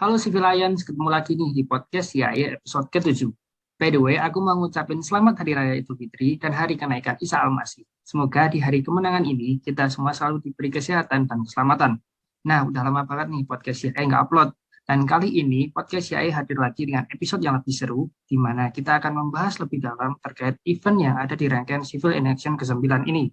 Halo Civilians, ketemu lagi nih di podcast ya episode ke-7. By the way, aku mau ngucapin selamat Hari Raya Idul Fitri dan Hari Kenaikan Isa Al-Masih. Semoga di hari kemenangan ini kita semua selalu diberi kesehatan dan keselamatan. Nah, udah lama banget nih podcast YAE nggak upload. Dan kali ini podcast YAE hadir lagi dengan episode yang lebih seru, di mana kita akan membahas lebih dalam terkait event yang ada di rangkaian Civil in Action ke-9 ini.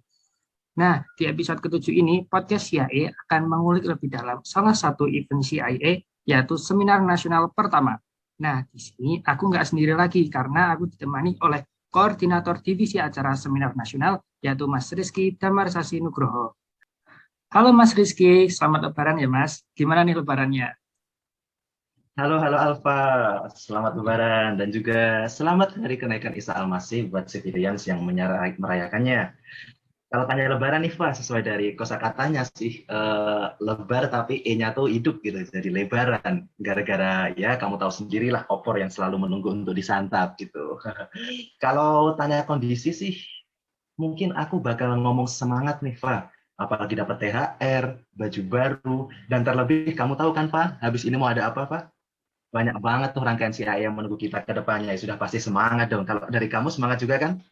Nah, di episode ke-7 ini, podcast CIA akan mengulik lebih dalam salah satu event CIA, yaitu Seminar Nasional pertama. Nah, di sini aku nggak sendiri lagi, karena aku ditemani oleh Koordinator Divisi Acara Seminar Nasional, yaitu Mas Rizky Damarsasi Nugroho. Halo Mas Rizky, selamat Lebaran ya Mas. Gimana nih Lebarannya? Halo Alfa, selamat Lebaran dan juga selamat Hari Kenaikan Isa Al-Masih buat civilians yang merayakannya. Kalau tanya Lebaran nih Pak, sesuai dari kosakatanya sih, lebar tapi E-nya tuh hidup gitu, jadi lebaran. Gara-gara ya kamu tahu sendirilah opor yang selalu menunggu untuk disantap gitu. Kalau tanya kondisi sih, mungkin aku bakal ngomong semangat nih Pak. Apalagi dapat THR, baju baru, dan terlebih kamu tahu kan Pak, habis ini mau ada apa Pak? Banyak banget tuh rangkaian CIA yang menunggu kita ke depannya. Ya, sudah pasti semangat dong. Kalau dari kamu semangat juga kan?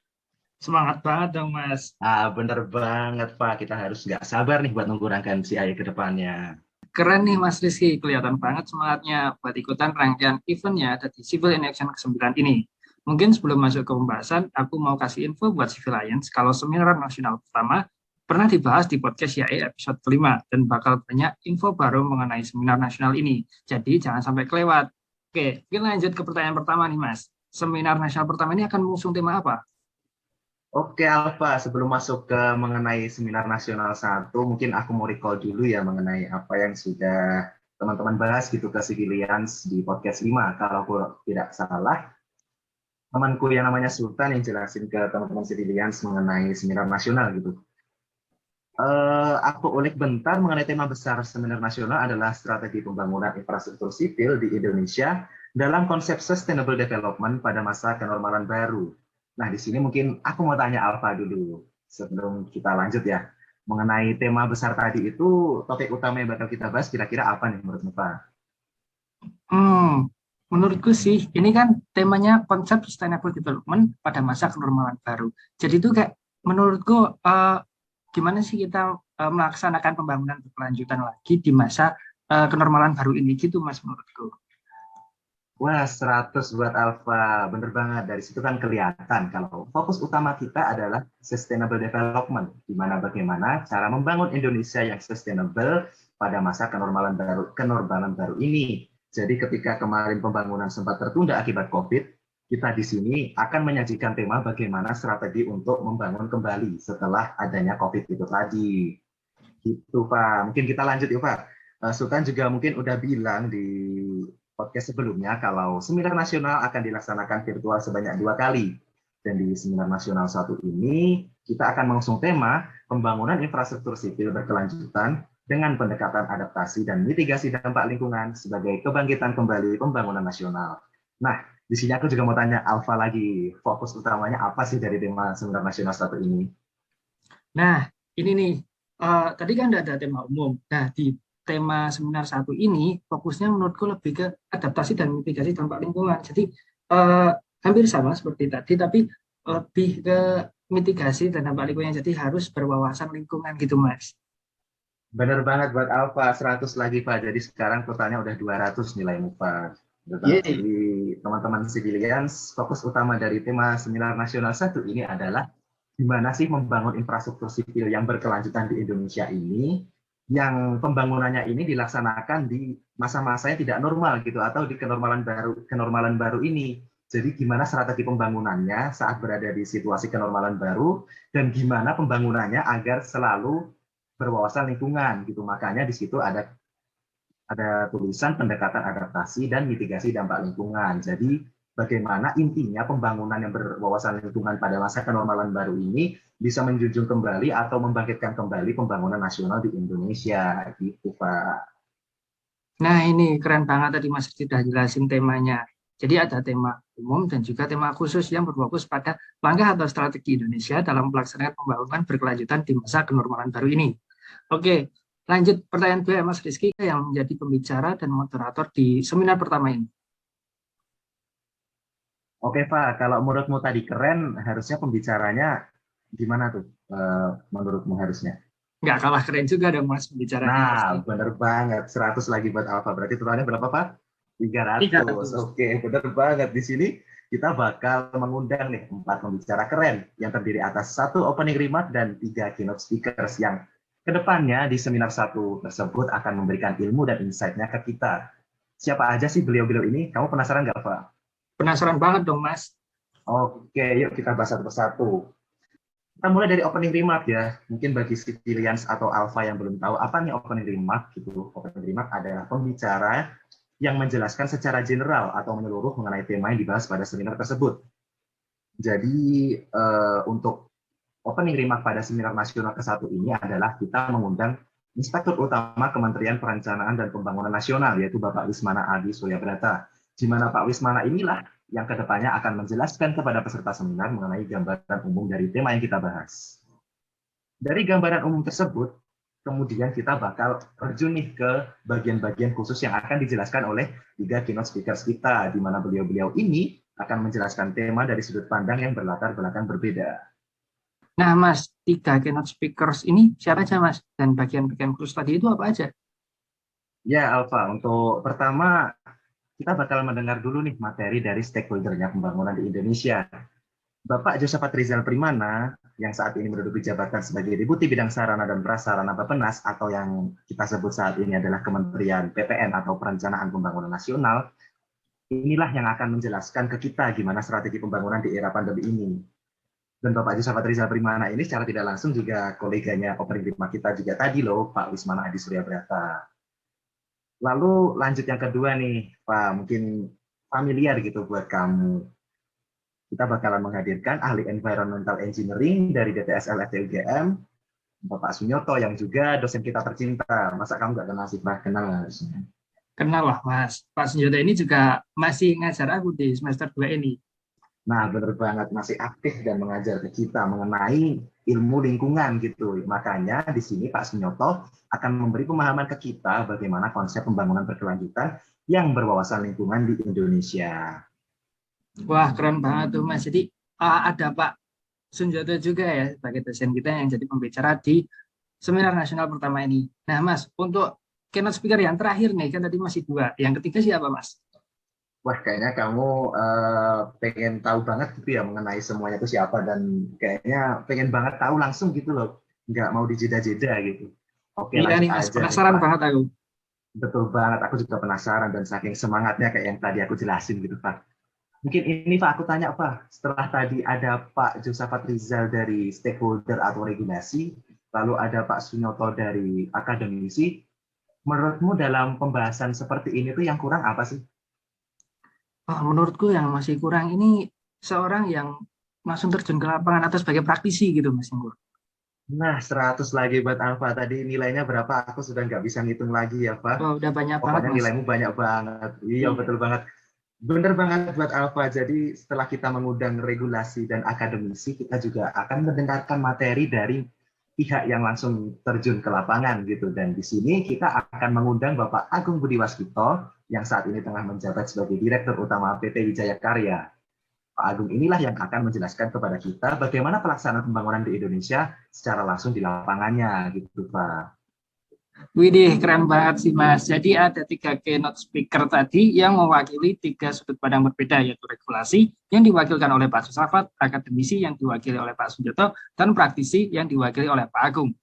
Semangat banget dong Mas. Bener banget Pak. Kita harus nggak sabar nih buat nunggu rangkaian CIA ke depannya. Keren nih Mas Rizky, kelihatan banget semangatnya buat ikutan rangkaian event yang ada di Civil in Action ke-9 ini. Mungkin sebelum masuk ke pembahasan, aku mau kasih info buat Civilians kalau Seminar Nasional pertama pernah dibahas di podcast YAE episode kelima dan bakal banyak info baru mengenai Seminar Nasional ini. Jadi jangan sampai kelewat. Oke, kita lanjut ke pertanyaan pertama nih Mas. Seminar Nasional pertama ini akan mengusung tema apa? Oke Alfa, sebelum masuk ke mengenai Seminar Nasional 1, mungkin aku mau recall dulu ya mengenai apa yang sudah teman-teman bahas gitu ke civilians di podcast 5. Kalau aku tidak salah, temanku yang namanya Sultan yang jelasin ke teman-teman civilians mengenai Seminar Nasional gitu. Aku ulik bentar mengenai tema besar Seminar Nasional adalah strategi pembangunan infrastruktur sipil di Indonesia dalam konsep sustainable development pada masa kenormalan baru. Nah, di sini mungkin aku mau tanya Alfa dulu sebelum kita lanjut ya. Mengenai tema besar tadi itu, topik utama yang bakal kita bahas kira-kira apa nih menurut Alfa? Menurutku sih, ini kan temanya konsep sustainable development pada masa kenormalan baru. Jadi itu kayak menurutku gimana sih kita melaksanakan pembangunan berkelanjutan lagi di masa kenormalan baru ini gitu Mas menurutku. Wah, 100 buat Alfa. Bener banget. Dari situ kan kelihatan kalau fokus utama kita adalah sustainable development, di mana bagaimana cara membangun Indonesia yang sustainable pada masa kenormalan baru ini. Jadi ketika kemarin pembangunan sempat tertunda akibat COVID, kita di sini akan menyajikan tema bagaimana strategi untuk membangun kembali setelah adanya COVID itu tadi. Gitu, Pak. Mungkin kita lanjut ya, Pak. Sultan juga mungkin udah bilang di podcast sebelumnya kalau Seminar Nasional akan dilaksanakan virtual sebanyak 2 kali. Dan di Seminar Nasional 1 ini, kita akan mengusung tema pembangunan infrastruktur sipil berkelanjutan dengan pendekatan adaptasi dan mitigasi dampak lingkungan sebagai kebangkitan kembali pembangunan nasional. Nah, di sini aku juga mau tanya Alfa lagi, fokus utamanya apa sih dari tema Seminar Nasional 1 ini? Nah, ini nih, tadi kan udah ada tema umum. Nah, di tema seminar 1 ini, fokusnya menurutku lebih ke adaptasi dan mitigasi dampak lingkungan. Jadi, hampir sama seperti tadi, tapi lebih ke mitigasi dan dampak lingkungan. Jadi, harus berwawasan lingkungan gitu, Mas. Bener banget buat Alfa, 100 lagi Pak. Jadi sekarang totalnya udah 200 nilaimu Pak. Yeay. Jadi teman-teman civilians, fokus utama dari tema Seminar Nasional 1 ini adalah gimana sih membangun infrastruktur sipil yang berkelanjutan di Indonesia ini, yang pembangunannya ini dilaksanakan di masa-masa yang tidak normal gitu, atau di kenormalan baru ini. Jadi gimana strategi pembangunannya saat berada di situasi kenormalan baru, dan gimana pembangunannya agar selalu berwawasan lingkungan gitu. Makanya di situ ada tulisan pendekatan adaptasi dan mitigasi dampak lingkungan. Jadi bagaimana intinya pembangunan yang berwawasan lingkungan pada masa kenormalan baru ini bisa menjunjung kembali atau membangkitkan kembali pembangunan nasional di Indonesia gitu Pak. Nah, ini keren banget tadi Mas sudah jelasin temanya. Jadi ada tema umum dan juga tema khusus yang berfokus pada langkah atau strategi Indonesia dalam pelaksanaan pembangunan berkelanjutan di masa kenormalan baru ini. Oke, Lanjut pertanyaan kedua Mas Rizky yang menjadi pembicara dan moderator di seminar pertama ini. Oke, Pak, kalau menurutmu tadi keren, harusnya pembicaranya gimana tuh? Menurutmu harusnya? Nggak kalah keren juga dong Mas pembicaranya pasti. Nah, bener banget. 100 lagi buat Alfa. Berarti totalnya berapa, Pak? 300. 300. Oke, bener banget. Di sini kita bakal mengundang nih 4 pembicara keren yang terdiri atas 1 opening remark dan 3 keynote speakers yang kedepannya di seminar 1 tersebut akan memberikan ilmu dan insight-nya ke kita. Siapa aja sih beliau-beliau ini? Kamu penasaran nggak, Pak? Penasaran banget dong Mas. Oke, yuk kita bahas satu persatu. Kita mulai dari opening remark ya. Mungkin bagi civilians atau alpha yang belum tahu apa nih opening remark gitu. Opening remark adalah pembicara yang menjelaskan secara general atau menyeluruh mengenai tema yang dibahas pada seminar tersebut. Jadi untuk opening remark pada seminar nasional ke-1 ini adalah kita mengundang Inspektur Utama Kementerian Perencanaan dan Pembangunan Nasional, yaitu Bapak Wismana Adi Suryabrata. Di mana Pak Wismana inilah yang kedepannya akan menjelaskan kepada peserta seminar mengenai gambaran umum dari tema yang kita bahas. Dari gambaran umum tersebut, kemudian kita bakal terjun nih ke bagian-bagian khusus yang akan dijelaskan oleh 3 keynote speakers kita, di mana beliau-beliau ini akan menjelaskan tema dari sudut pandang yang berlatar belakang berbeda. Nah Mas, 3 keynote speakers ini siapa aja Mas? Dan bagian-bagian khusus tadi itu apa aja? Ya, Alfa, untuk pertama kita bakal mendengar dulu nih materi dari stakeholder-nya pembangunan di Indonesia. Bapak Josafat Rizal Primana, yang saat ini menduduki jabatan sebagai Deputi Bidang Sarana dan Prasarana Bappenas, atau yang kita sebut saat ini adalah Kementerian PPN atau Perencanaan Pembangunan Nasional, inilah yang akan menjelaskan ke kita gimana strategi pembangunan di era pandemi ini. Dan Bapak Josafat Rizal Primana ini secara tidak langsung juga koleganya opening remark kita juga tadi loh, Pak Wismana Adi Suryabrata. Lalu lanjut yang kedua nih, Pak, mungkin familiar gitu buat kamu. Kita bakalan menghadirkan ahli environmental engineering dari DTSL FTUGM, Bapak Sunyoto, yang juga dosen kita tercinta. Masa kamu nggak kenal sih, Pak? Kenal harusnya. Kenal lah Mas. Pak Senjata ini juga masih ngajar aku di semester 2 ini. Nah, benar banget, masih aktif dan mengajar ke kita mengenai ilmu lingkungan gitu. Makanya di sini Pak Sunyoto akan memberi pemahaman ke kita bagaimana konsep pembangunan berkelanjutan yang berwawasan lingkungan di Indonesia. Wah keren banget tuh Mas. Jadi ada Pak Sunjoto juga ya sebagai dosen kita yang jadi pembicara di seminar nasional pertama ini. Nah Mas, untuk keynote speaker yang terakhir nih, kan tadi masih 2. Yang ketiga siapa Mas? Wah, kayaknya kamu pengen tahu banget gitu ya mengenai semuanya itu siapa, dan kayaknya pengen banget tahu langsung gitu loh. Nggak mau dijeda-jeda gitu. Oke, Iya lanjut nih Mas, aja nih, penasaran Pak. banget aku. Betul banget, aku juga penasaran dan saking semangatnya kayak yang tadi aku jelasin gitu, Pak. Mungkin ini Pak, aku tanya Pak, setelah tadi ada Pak Josafat Rizal dari stakeholder atau regulasi, lalu ada Pak Sunyoto dari akademisi, menurutmu dalam pembahasan seperti ini tuh yang kurang apa sih? Menurutku yang masih kurang ini seorang yang langsung terjun ke lapangan atau sebagai praktisi gitu Mas Inggur. Nah, 100 lagi buat Alfa. Tadi nilainya berapa? Aku sudah nggak bisa ngitung lagi ya, Pak. Wah, udah banyak banget Pokoknya Mas. nilaimu banyak banget. Iya, Iya. betul banget. Bener banget buat Alfa. Jadi setelah kita mengundang regulasi dan akademisi, kita juga akan mendengarkan materi dari pihak yang langsung terjun ke lapangan gitu. Dan di sini kita akan mengundang Bapak Agung Budi Waskito yang saat ini tengah menjabat sebagai Direktur Utama PT Wijaya Karya. Pak Agung inilah yang akan menjelaskan kepada kita bagaimana pelaksanaan pembangunan di Indonesia secara langsung di lapangannya, gitu Pak. Widih, keren banget sih Mas. Jadi ada 3 keynote speaker tadi yang mewakili 3 sudut pandang berbeda, yaitu regulasi yang diwakilkan oleh Pak Susafat, akademisi yang diwakili oleh Pak Sunjoto, dan praktisi yang diwakili oleh Pak Agung.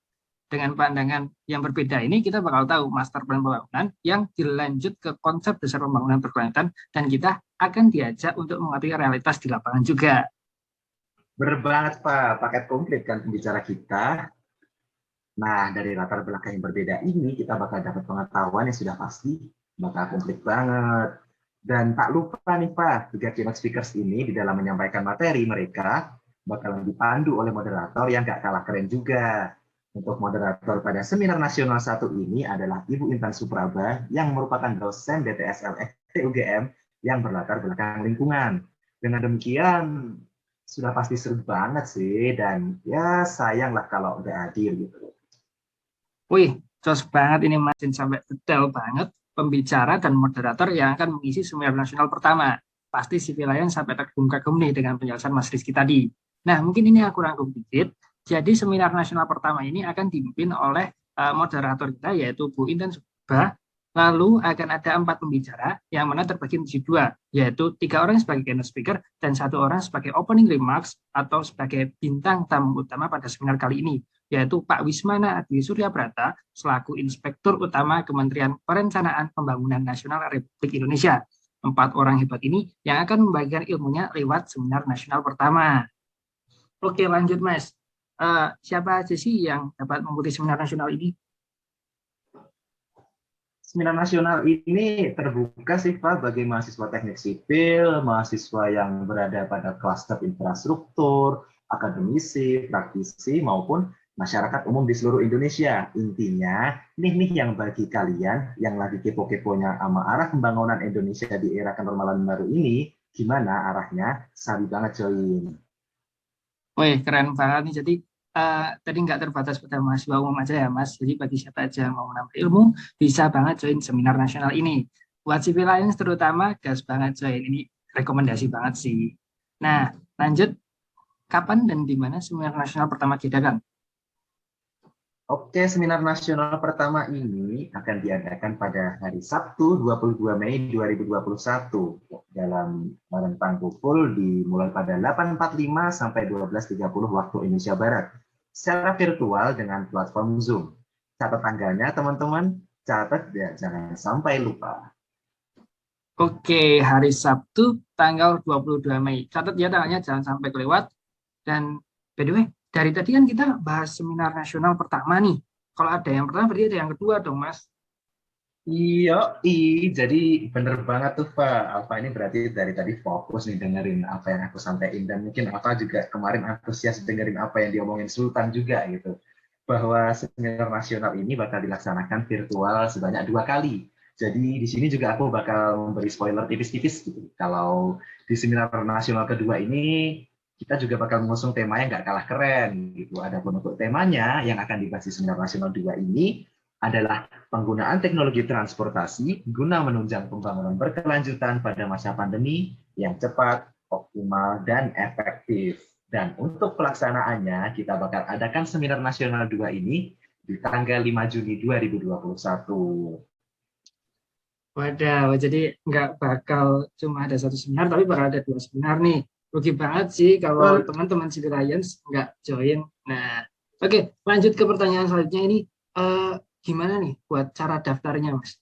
Dengan pandangan yang berbeda ini, kita bakal tahu master plan pembangunan yang dilanjut ke konsep dasar pembangunan berkelanjutan, dan kita akan diajak untuk mengerti realitas di lapangan juga. Bener banget Pak, paket komplit kan pembicara kita. Nah, dari latar belakang yang berbeda ini, kita bakal dapat pengetahuan yang sudah pasti, bakal komplit banget. Dan tak lupa nih Pak, 3 keynote speakers ini di dalam menyampaikan materi mereka, bakalan dipandu oleh moderator yang gak kalah keren juga. Untuk moderator pada seminar nasional 1 ini adalah Ibu Intan Supraba, yang merupakan dosen DTSL FTUGM yang berlatar belakang lingkungan. Dengan demikian, sudah pasti seru banget sih, dan ya sayang lah kalau nggak hadir gitu. Wih, Jos banget ini Mas, sampai detail banget pembicara dan moderator yang akan mengisi seminar nasional pertama. Pasti si Vilayan sampai terkagum-kagum nih dengan penjelasan Mas Rizky tadi. Nah, mungkin ini aku rangkum dikit. Jadi seminar nasional pertama ini akan dipimpin oleh moderator kita yaitu Bu Intan Subah. Lalu akan ada 4 pembicara yang mana terbagi menjadi 2, yaitu 3 orang sebagai keynote speaker dan 1 orang sebagai opening remarks atau sebagai bintang tamu utama pada seminar kali ini, yaitu Pak Wismana Adi Surya Brata selaku Inspektur Utama Kementerian Perencanaan Pembangunan Nasional Republik Indonesia. 4 orang hebat ini yang akan membagikan ilmunya lewat seminar nasional pertama. Oke, lanjut Mas. Siapa aja sih yang dapat mengikuti seminar nasional ini? Seminar nasional ini terbuka sih Pak bagi mahasiswa teknik sipil, mahasiswa yang berada pada klaster infrastruktur, akademisi, praktisi, maupun masyarakat umum di seluruh Indonesia. Intinya, nih yang bagi kalian yang lagi kepo-keponya sama arah pembangunan Indonesia di era kenormalan baru ini, gimana arahnya? Sabi banget join. Wih, keren banget nih. Jadi tadi nggak terbatas pada mahasiswa umum aja ya Mas. Jadi bagi siapa aja yang mau menambah ilmu, bisa banget join seminar nasional ini. Buat Civil Alliance terutama, gas banget join. Ini rekomendasi banget sih. Nah, lanjut. Kapan dan di mana seminar nasional pertama diadakan? Oke, seminar nasional pertama ini akan diadakan pada hari Sabtu 22 Mei 2021 dalam rentang pukul dimulai pada 8.45 sampai 12.30 waktu Indonesia Barat secara virtual dengan platform Zoom. Catat tanggalnya teman-teman, catat ya, jangan sampai lupa. Oke, hari Sabtu tanggal 22 Mei. Catat ya tanggalnya, jangan sampai kelewat. Dan by the way, dari tadi kan kita bahas seminar nasional pertama nih. Kalau ada yang pertama, berarti ada yang kedua dong, Mas. Iya, jadi bener banget tuh Pak. Alfa ini berarti dari tadi fokus nih dengerin apa yang aku sampaikan, dan mungkin Alfa juga kemarin antusias dengerin apa yang diomongin Sultan juga gitu. Bahwa seminar nasional ini bakal dilaksanakan virtual sebanyak 2 kali. Jadi di sini juga aku bakal memberi spoiler tipis-tipis gitu. Kalau di seminar nasional kedua ini kita juga bakal mengusung tema yang nggak kalah keren gitu. Adapun untuk temanya yang akan dibahas di seminar nasional 2 ini adalah penggunaan teknologi transportasi guna menunjang pembangunan berkelanjutan pada masa pandemi yang cepat, optimal, dan efektif. Dan untuk pelaksanaannya, kita bakal adakan seminar nasional 2 ini di tanggal 5 Juni 2021. Wadah, jadi nggak bakal cuma ada satu seminar, tapi bakal ada 2 seminar nih. Rugi banget sih kalau teman-teman Civil Alliance nggak join. Nah, oke, lanjut ke pertanyaan selanjutnya ini. Gimana nih buat cara daftarnya, Mas?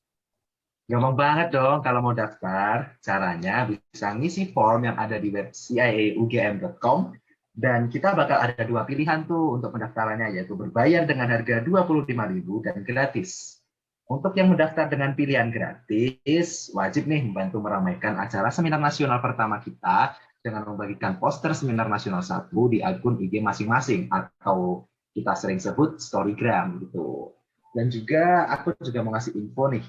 Gampang banget dong kalau mau daftar. Caranya bisa ngisi form yang ada di web ciaugm.com, dan kita bakal ada 2 pilihan tuh untuk pendaftarannya, yaitu berbayar dengan harga Rp25.000 dan gratis. Untuk yang mendaftar dengan pilihan gratis, wajib nih membantu meramaikan acara seminar nasional pertama kita dengan membagikan poster seminar nasional 1 di akun IG masing-masing, atau kita sering sebut storygram gitu. Dan juga aku juga mau ngasih info nih,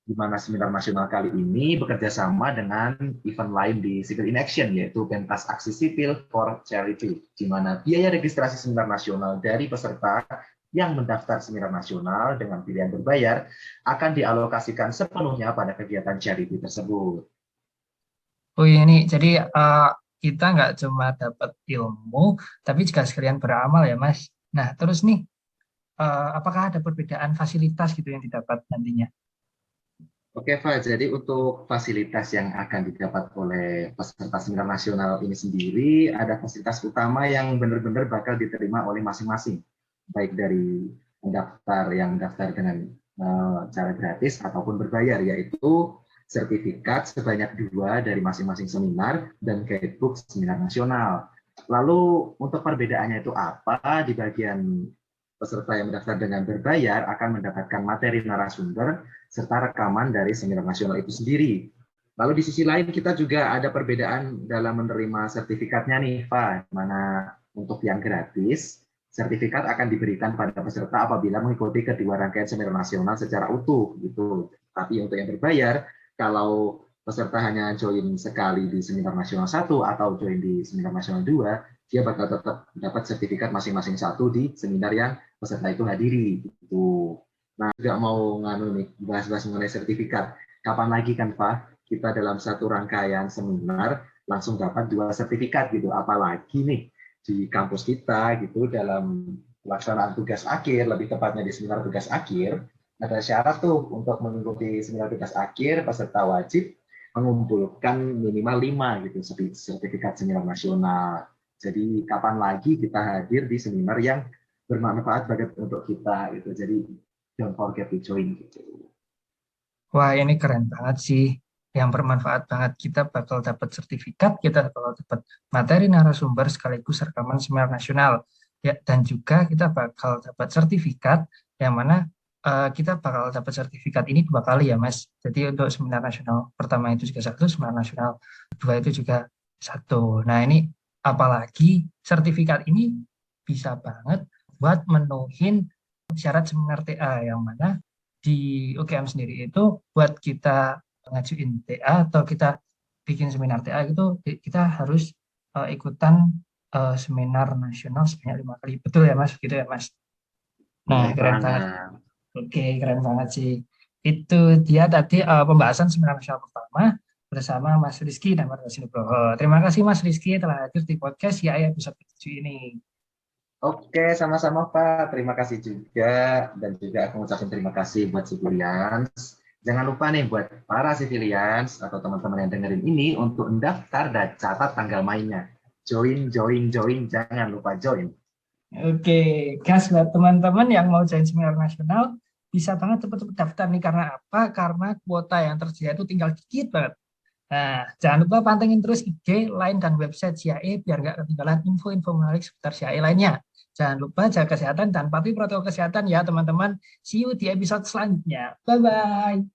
di mana seminar nasional kali ini bekerja sama dengan event lain di Civil in Action, yaitu Pentas Aksi Sipil for Charity, di mana biaya registrasi seminar nasional dari peserta yang mendaftar seminar nasional dengan pilihan berbayar akan dialokasikan sepenuhnya pada kegiatan charity tersebut. Oh ini jadi kita nggak cuma dapat ilmu, tapi juga sekalian beramal ya, Mas. Nah, terus nih, apakah ada perbedaan fasilitas gitu yang didapat nantinya? Oke, Pak. Jadi untuk fasilitas yang akan didapat oleh peserta seminar nasional ini sendiri, ada fasilitas utama yang benar-benar bakal diterima oleh masing-masing, baik dari pendaftar yang daftar dengan cara gratis ataupun berbayar, yaitu sertifikat sebanyak 2 dari masing-masing seminar dan guidebook seminar nasional. Lalu untuk perbedaannya itu apa? Di bagian peserta yang mendaftar dengan berbayar akan mendapatkan materi narasumber serta rekaman dari seminar nasional itu sendiri. Lalu di sisi lain kita juga ada perbedaan dalam menerima sertifikatnya nih, Pak. Mana untuk yang gratis, sertifikat akan diberikan pada peserta apabila mengikuti kedua rangkaian seminar nasional secara utuh gitu. Tapi untuk yang berbayar, kalau peserta hanya join sekali di seminar nasional 1 atau join di seminar nasional 2, dia bakal tetap dapat sertifikat masing-masing 1 di seminar yang peserta itu hadiri gitu. Nah, juga mau nganu nih, bahas-bahas mengenai sertifikat. Kapan lagi kan, Pak, kita dalam satu rangkaian seminar langsung dapat 2 sertifikat gitu. Apalagi nih di kampus kita gitu dalam pelaksanaan tugas akhir, lebih tepatnya di seminar tugas akhir, ada syarat tuh untuk mengikuti seminar tugas akhir, peserta wajib mengumpulkan minimal 5 gitu sertifikat seminar nasional. Jadi kapan lagi kita hadir di seminar yang bermanfaat banget untuk kita gitu. Jadi don't forget to join gitu. Wah, ini keren banget sih. Yang bermanfaat banget. Kita bakal dapat sertifikat, kita bakal dapat materi narasumber sekaligus rekaman seminar nasional. Ya, dan juga kita bakal dapat sertifikat yang mana kita bakal dapat sertifikat ini 2 kali ya, Mas. Jadi untuk seminar nasional pertama itu juga 1, seminar nasional 2 itu juga 1. Nah, ini apalagi sertifikat ini bisa banget buat menuhin syarat seminar TA yang mana di UGM sendiri itu buat kita ngajuin TA atau kita bikin seminar TA itu kita harus ikutan seminar nasional sebanyak 5 kali. Betul ya Mas? Gitu ya Mas? Nah, Benar keren banget. banget. Oke, keren banget sih. Itu dia tadi pembahasan seminar nasional pertama bersama Mas Rizky dan Mas Nugroho. Terima kasih Mas Rizky telah hadir di podcast ya episode 7 ini. Oke, sama-sama Pak. Terima kasih juga. Dan juga aku ngucapin terima kasih buat Civilians. Jangan lupa nih buat para Civilians atau teman-teman yang dengerin ini untuk mendaftar dan catat tanggal mainnya. Join, join, join. Jangan lupa join. Oke, gas buat teman-teman yang mau join seminar nasional, bisa banget cepet-cepet daftar nih. Karena apa? Karena kuota yang tersedia itu tinggal dikit banget. Nah, jangan lupa pantengin terus IG, Line, dan website CAE biar nggak ketinggalan info-info menarik seputar CAE lainnya. Jangan lupa jaga kesehatan dan patuhi protokol kesehatan ya teman-teman. See you di episode selanjutnya. Bye-bye.